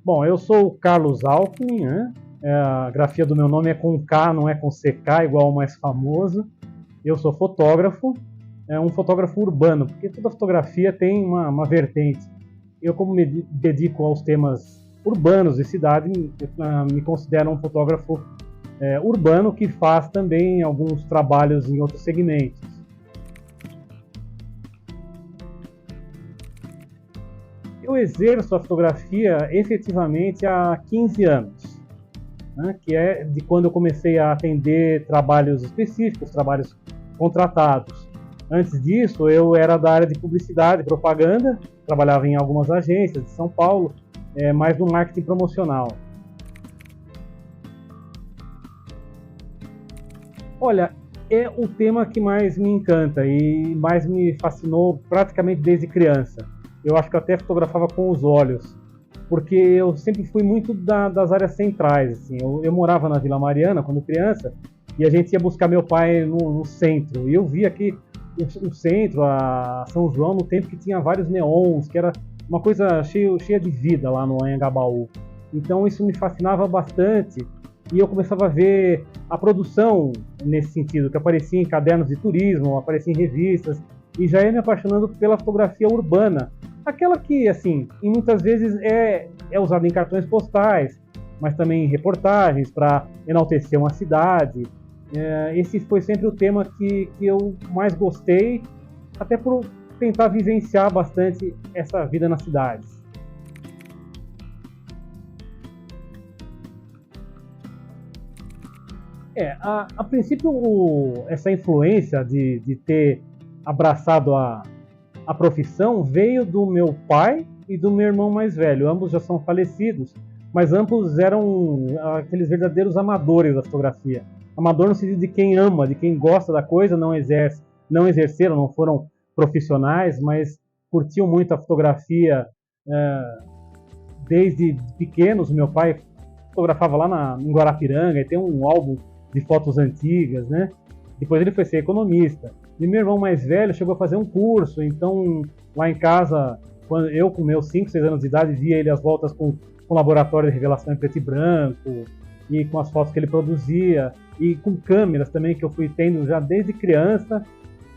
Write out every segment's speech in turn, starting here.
Bom, eu sou o Carlos Alckmin, né? A grafia do meu nome é com K, não é com CK, igual o mais famoso. Eu sou fotógrafo, um fotógrafo urbano, porque toda fotografia tem uma vertente. Eu, como me dedico aos temas urbanos de cidade, me considero um fotógrafo urbano que faz também alguns trabalhos em outros segmentos. Eu exerço a fotografia efetivamente há 15 anos, né, que é de quando eu comecei a atender trabalhos específicos, trabalhos contratados. Antes disso, eu era da área de publicidade e propaganda, trabalhava em algumas agências de São Paulo, mais no marketing promocional. Olha, é o tema que mais me encanta e mais me fascinou praticamente desde criança. Eu acho que eu até fotografava com os olhos, porque eu sempre fui muito das áreas centrais. Assim. Eu morava na Vila Mariana quando criança e a gente ia buscar meu pai no centro. E eu via aqui o centro, a São João, no tempo que tinha vários neons, que era uma coisa cheia de vida lá no Anhangabaú. Então isso me fascinava bastante e eu começava a ver a produção nesse sentido, que aparecia em cadernos de turismo, aparecia em revistas, e já ia me apaixonando pela fotografia urbana. Aquela que, assim, muitas vezes é usada em cartões postais, mas também em reportagens para enaltecer uma cidade. Esse foi sempre o tema que eu mais gostei, até por tentar vivenciar bastante essa vida nas cidades. A princípio, essa influência de ter abraçado a profissão veio do meu pai e do meu irmão mais velho. Ambos já são falecidos, mas ambos eram aqueles verdadeiros amadores da fotografia. Amador no sentido de quem ama, de quem gosta da coisa, não exerceram, não foram profissionais, mas curtiam muito a fotografia desde pequenos. Meu pai fotografava lá em Guarapiranga e tem um álbum de fotos antigas, né? Depois ele foi ser economista. E meu irmão mais velho chegou a fazer um curso, então lá em casa, quando eu com meus 5, 6 anos de idade, via ele às voltas com o laboratório de revelação em preto e branco, e com as fotos que ele produzia, e com câmeras também que eu fui tendo já desde criança.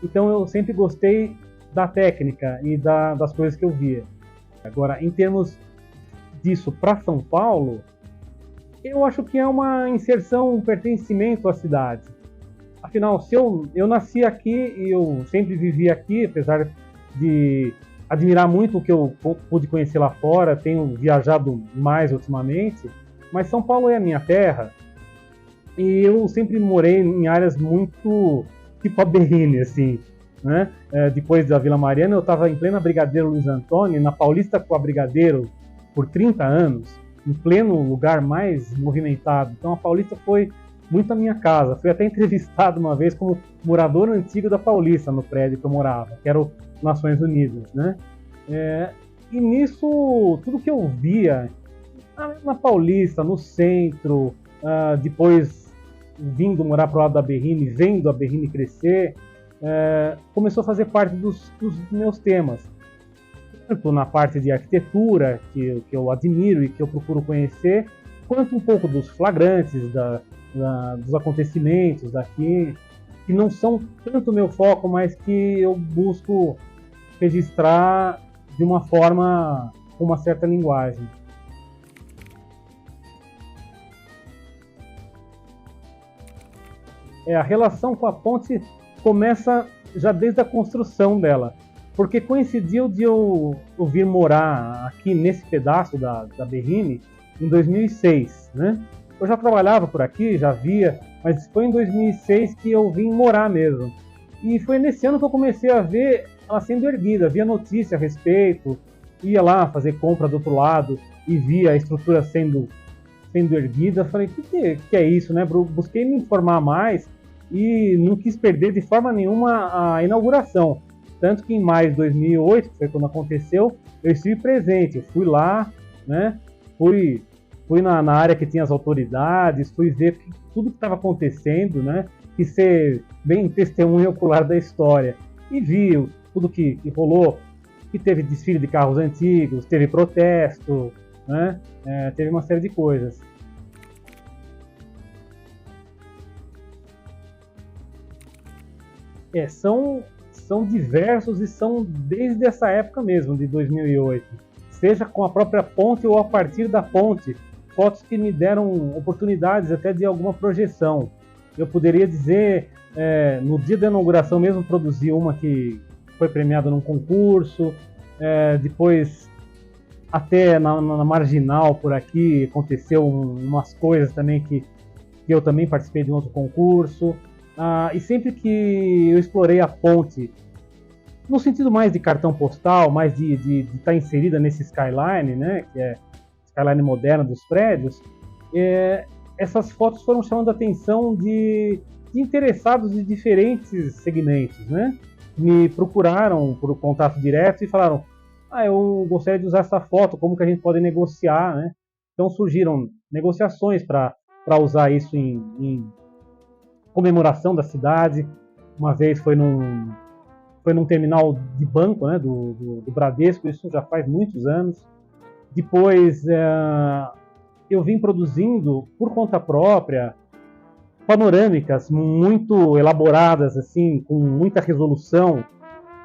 Então eu sempre gostei da técnica e das coisas que eu via. Agora, em termos disso para São Paulo, eu acho que é uma inserção, um pertencimento à cidade. Afinal, se eu nasci aqui e eu sempre vivi aqui, apesar de admirar muito o que eu pude conhecer lá fora, tenho viajado mais ultimamente, mas São Paulo é a minha terra e eu sempre morei em áreas muito tipo a Berrini, assim, né? Depois da Vila Mariana, eu estava em plena Brigadeiro Luiz Antônio, na Paulista com a Brigadeiro por 30 anos, em pleno lugar mais movimentado. Então a Paulista foi muito a minha casa. Fui até entrevistado uma vez como morador antigo da Paulista, no prédio que eu morava, que era o Nações Unidas, né? E nisso, tudo que eu via na Paulista, no centro, depois vindo morar para o lado da Berrini, vendo a Berrini crescer, começou a fazer parte dos meus temas. Tanto na parte de arquitetura, que eu admiro e que eu procuro conhecer, quanto um pouco dos flagrantes, dos acontecimentos daqui, que não são tanto o meu foco, mas que eu busco registrar de uma forma com uma certa linguagem. A relação com a ponte começa já desde a construção dela, porque coincidiu de eu vir morar aqui nesse pedaço da Berrini em 2006, né? Eu já trabalhava por aqui, já via, mas foi em 2006 que eu vim morar mesmo. E foi nesse ano que eu comecei a ver ela sendo erguida, via notícia a respeito, ia lá fazer compra do outro lado e via a estrutura sendo erguida. Falei, o que é isso, né? Busquei me informar mais e não quis perder de forma nenhuma a inauguração. Tanto que em maio de 2008, que foi quando aconteceu, eu estive presente, eu fui lá, né? Fui na área que tinha as autoridades, fui ver tudo que estava acontecendo, né? E ser bem testemunha ocular da história. E vi tudo que rolou, que teve desfile de carros antigos, teve protesto, né? Teve uma série de coisas. São diversos e são desde essa época mesmo, de 2008. Seja com a própria ponte ou a partir da ponte, fotos que me deram oportunidades até de alguma projeção. Eu poderia dizer, no dia da inauguração mesmo, produzi uma que foi premiada num concurso, depois até na Marginal por aqui aconteceu umas coisas também que eu também participei de um outro concurso. E sempre que eu explorei a ponte, no sentido mais de cartão postal, mais de estar inserida nesse skyline, né, que é skyline moderno dos prédios, essas fotos foram chamando a atenção de interessados de diferentes segmentos, né? Me procuraram por contato direto e falaram: eu gostaria de usar essa foto, como que a gente pode negociar, né? Então surgiram negociações para usar isso em comemoração da cidade. Uma vez foi num terminal de banco, né, do Bradesco, isso já faz muitos anos. Depois eu vim produzindo por conta própria panorâmicas muito elaboradas, assim, com muita resolução,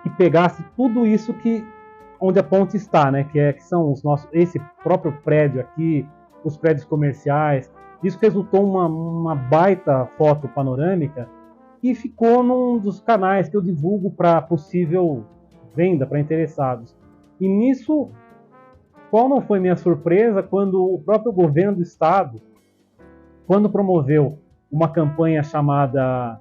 que pegasse tudo isso onde a ponte está, né, que são esse próprio prédio aqui, os prédios comerciais. Isso resultou uma baita foto panorâmica que ficou num dos canais que eu divulgo para possível venda para interessados. E nisso, qual não foi minha surpresa quando o próprio governo do estado, quando promoveu uma campanha chamada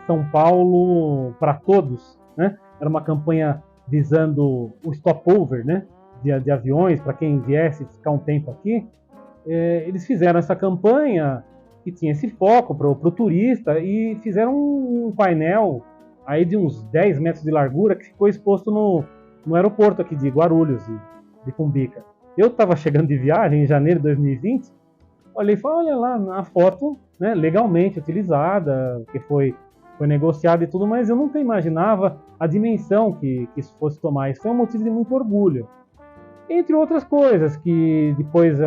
São Paulo para Todos, né? Era uma campanha visando o stopover, né, de aviões, para quem viesse ficar um tempo aqui. Eles fizeram essa campanha que tinha esse foco para o turista e fizeram um painel aí de uns 10 metros de largura que ficou exposto no aeroporto aqui de Guarulhos, de Cumbica. Eu estava chegando de viagem em janeiro de 2020, olhei e falei: olha lá, a foto, né, legalmente utilizada, que foi negociada e tudo, mas eu nunca imaginava a dimensão que isso fosse tomar. Isso foi um motivo de muito orgulho. Entre outras coisas, que depois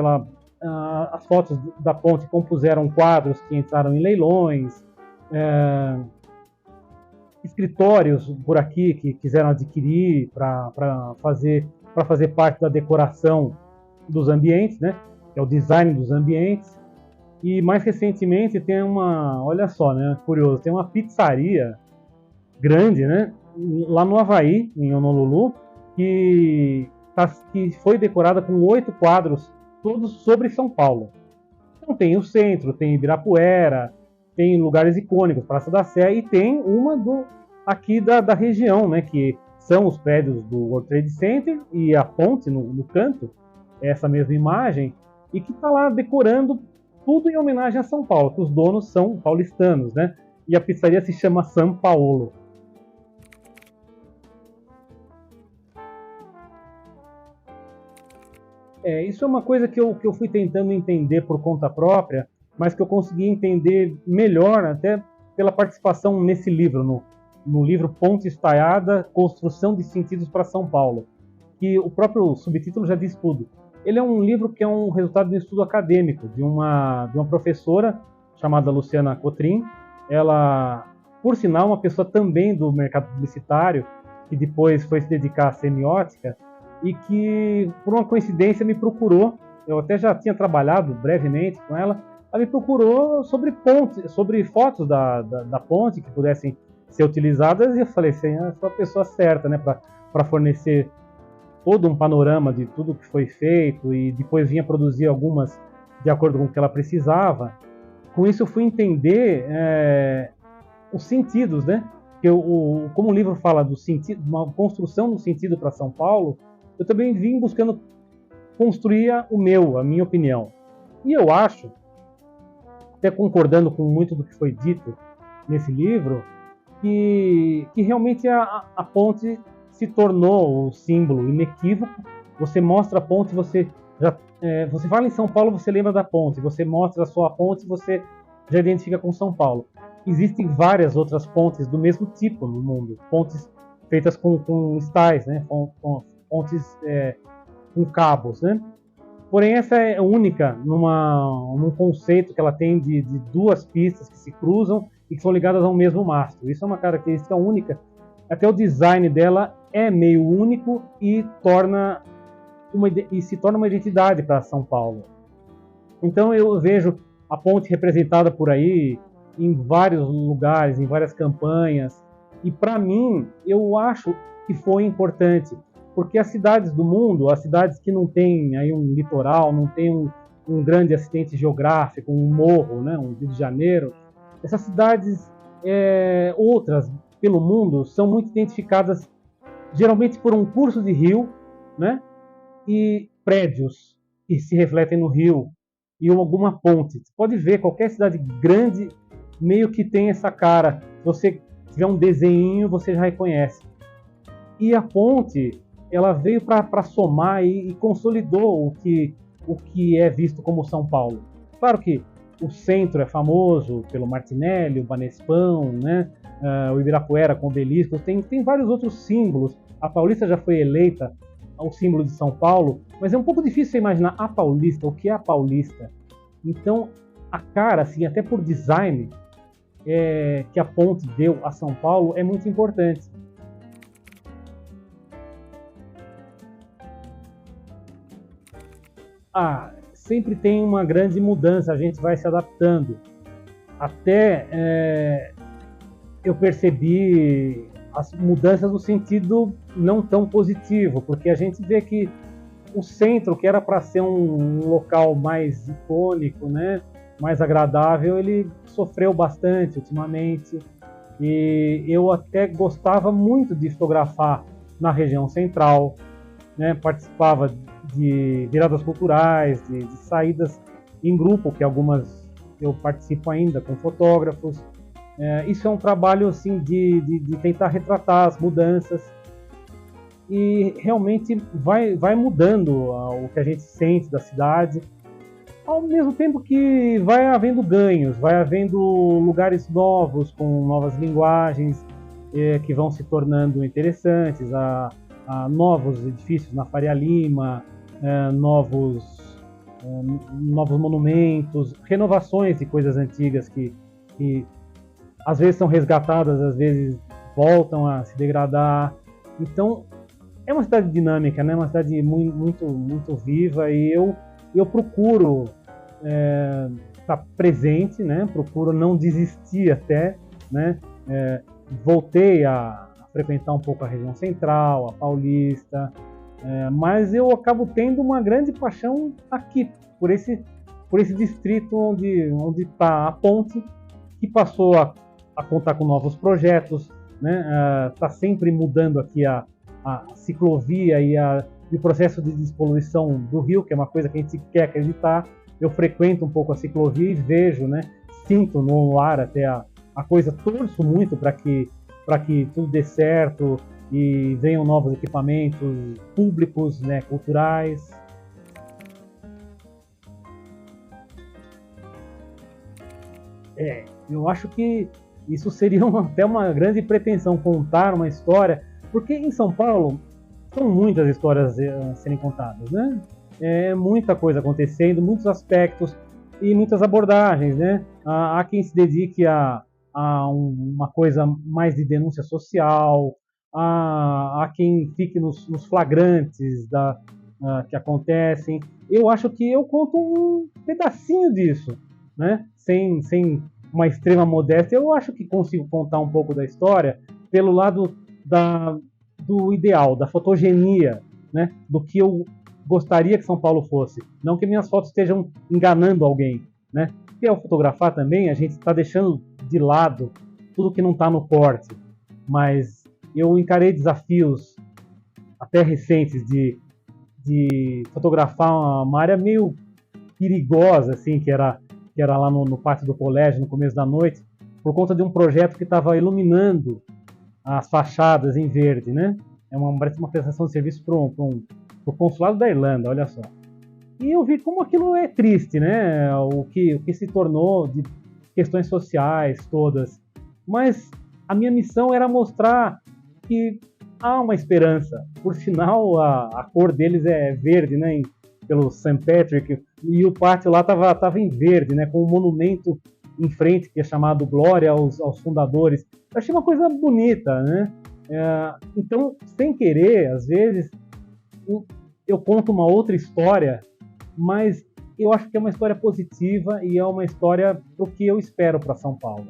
as fotos da ponte compuseram quadros que entraram em leilões, escritórios por aqui que quiseram adquirir para fazer parte da decoração dos ambientes, né? Que é o design dos ambientes. E mais recentemente tem olha só, né? Curioso, tem uma pizzaria grande, né? Lá no Havaí, em Honolulu, que foi decorada com 8 quadros, todos sobre São Paulo. Então tem o centro, tem Ibirapuera, tem lugares icônicos, Praça da Sé, e tem uma aqui da região, né, que são os prédios do World Trade Center e a ponte no canto, essa mesma imagem, e que está lá decorando tudo em homenagem a São Paulo, que os donos são paulistanos, né? E a pizzaria se chama São Paulo. Isso é uma coisa que eu fui tentando entender por conta própria, mas que eu consegui entender melhor até pela participação nesse livro, no livro Ponte Estaiada, Construção de Sentidos para São Paulo, que o próprio subtítulo já diz tudo. Ele é um livro que é um resultado de um estudo acadêmico de uma professora chamada Luciana Cotrim. Ela, por sinal, uma pessoa também do mercado publicitário, que depois foi se dedicar à semiótica, e que, por uma coincidência, me procurou. Eu até já tinha trabalhado brevemente com ela. Ela me procurou sobre fotos da ponte que pudessem ser utilizadas, e eu falei assim: eu sou a pessoa certa, né, para fornecer todo um panorama de tudo que foi feito, e depois vinha produzir algumas de acordo com o que ela precisava. Com isso eu fui entender os sentidos, né? Como o livro fala do sentido, uma construção do sentido para São Paulo, eu também vim buscando construir a minha opinião. E eu acho, até concordando com muito do que foi dito nesse livro, que realmente a ponte se tornou um símbolo inequívoco. Você mostra a ponte, você fala em São Paulo, você lembra da ponte. Você mostra a sua ponte, você já identifica com São Paulo. Existem várias outras pontes do mesmo tipo no mundo. Pontes feitas com styles, né? Pontes com cabos, né? Porém, essa é única num conceito que ela tem de duas pistas que se cruzam e que são ligadas ao mesmo mastro. Isso é uma característica única. Até o design dela é meio único e se torna uma identidade para São Paulo. Então eu vejo a ponte representada por aí em vários lugares, em várias campanhas. E para mim, eu acho que foi importante, porque as cidades do mundo, as cidades que não têm aí um litoral, não tem um grande acidente geográfico, um morro, né, um Rio de Janeiro, essas cidades outras pelo mundo são muito identificadas geralmente por um curso de rio, né, e prédios que se refletem no rio e alguma ponte. Você pode ver, qualquer cidade grande meio que tem essa cara. Se você tiver um desenho, você já reconhece. E a ponte, ela veio para somar e consolidou o que é visto como São Paulo. Claro que o centro é famoso pelo Martinelli, o Banespão, né? O Ibirapuera com o Obelisco, tem vários outros símbolos. A Paulista já foi eleita o símbolo de São Paulo, mas é um pouco difícil você imaginar a Paulista, o que é a Paulista. Então, a cara, assim, até por design, que a ponte deu a São Paulo é muito importante. Sempre tem uma grande mudança, a gente vai se adaptando. Até eu percebi as mudanças no sentido não tão positivo, porque a gente vê que o centro, que era para ser um local mais icônico, né, mais agradável, ele sofreu bastante ultimamente. E eu até gostava muito de fotografar na região central, né, participava de viradas culturais, de saídas em grupo, que algumas eu participo ainda com fotógrafos. Isso é um trabalho assim de tentar retratar as mudanças e realmente vai mudando o que a gente sente da cidade, ao mesmo tempo que vai havendo ganhos, vai havendo lugares novos com novas linguagens que vão se tornando interessantes, novos edifícios na Faria Lima, novos monumentos, renovações de coisas antigas que às vezes são resgatadas, às vezes voltam a se degradar. Então é uma cidade dinâmica, né? Uma cidade muito, muito viva, e eu procuro estar presente, né? Procuro não desistir até, né? Voltei a frequentar um pouco a região central, a Paulista, mas eu acabo tendo uma grande paixão aqui, por esse distrito onde está a ponte, que passou a contar com novos projetos, né? Está sempre mudando aqui a ciclovia e o processo de despoluição do rio, que é uma coisa que a gente quer acreditar. Eu frequento um pouco a ciclovia e vejo, né? Sinto no ar até a coisa, torço muito para que tudo dê certo e venham novos equipamentos públicos, né, culturais. Eu acho que isso seria até uma grande pretensão, contar uma história, porque em São Paulo são muitas histórias a serem contadas, né? Muita coisa acontecendo, muitos aspectos e muitas abordagens, né? Há quem se dedique a uma coisa mais de denúncia social, há quem fique nos flagrantes que acontecem. Eu acho que eu conto um pedacinho disso, né? Sem uma extrema modéstia, eu acho que consigo contar um pouco da história pelo lado do ideal, da fotogenia, né? Do que eu gostaria que São Paulo fosse. Não que minhas fotos estejam enganando alguém, né? Porque ao fotografar também, a gente está deixando de lado tudo que não está no corte. Mas eu encarei desafios até recentes de fotografar uma área meio perigosa, assim, que era lá no pátio do colégio, no começo da noite, por conta de um projeto que estava iluminando as fachadas em verde, né? Parece uma prestação de serviço para o consulado da Irlanda, olha só. E eu vi como aquilo é triste, né? O que se tornou de questões sociais todas. Mas a minha missão era mostrar que há uma esperança. Por sinal, a cor deles é verde, né? Pelo St. Patrick, e o pátio lá estava em verde, né? Com um monumento em frente que é chamado Glória aos Fundadores. Eu achei uma coisa bonita, né? Então, sem querer, às vezes, eu conto uma outra história, mas eu acho que é uma história positiva e é uma história pro que eu espero para São Paulo.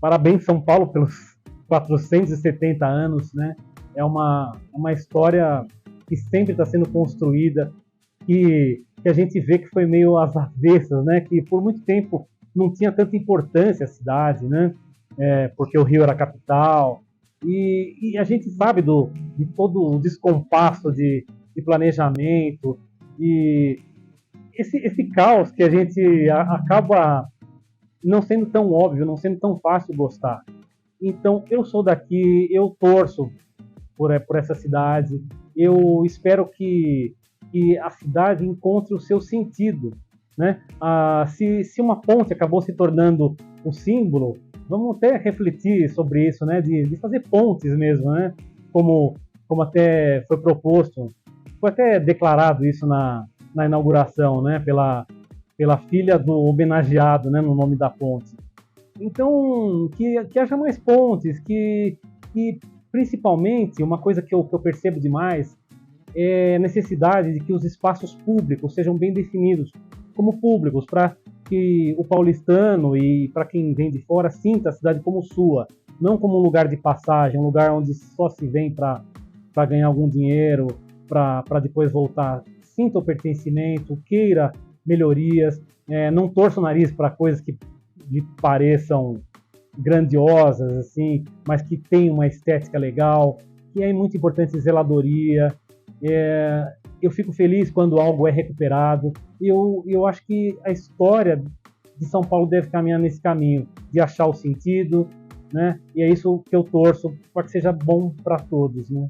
Parabéns, São Paulo, pelos 470 anos, né? É uma história que sempre está sendo construída, que a gente vê que foi meio às avessas, né? Que por muito tempo não tinha tanta importância a cidade, né? Porque o Rio era a capital. E a gente sabe de todo o descompasso de planejamento e esse caos que a gente acaba não sendo tão óbvio, não sendo tão fácil gostar. Então, eu sou daqui, eu torço por essa cidade, eu espero que a cidade encontre o seu sentido, né? Se uma ponte acabou se tornando um símbolo, vamos até refletir sobre isso, né? De fazer pontes mesmo, né? Como até foi proposto, foi até declarado isso na inauguração, né? Pela filha do homenageado, né? No nome da ponte. Então, que haja mais pontes, que principalmente, uma coisa que eu percebo demais é a necessidade de que os espaços públicos sejam bem definidos como públicos, para que o paulistano e para quem vem de fora sinta a cidade como sua, não como um lugar de passagem, um lugar onde só se vem para ganhar algum dinheiro, para depois voltar. Sinta o pertencimento, queira melhorias, não torça o nariz para coisas que lhe pareçam grandiosas, assim, mas que tem uma estética legal, que é muito importante zeladoria. Eu fico feliz quando algo é recuperado. E eu acho que a história de São Paulo deve caminhar nesse caminho, de achar o sentido, né? E é isso que eu torço para que seja bom para todos, né?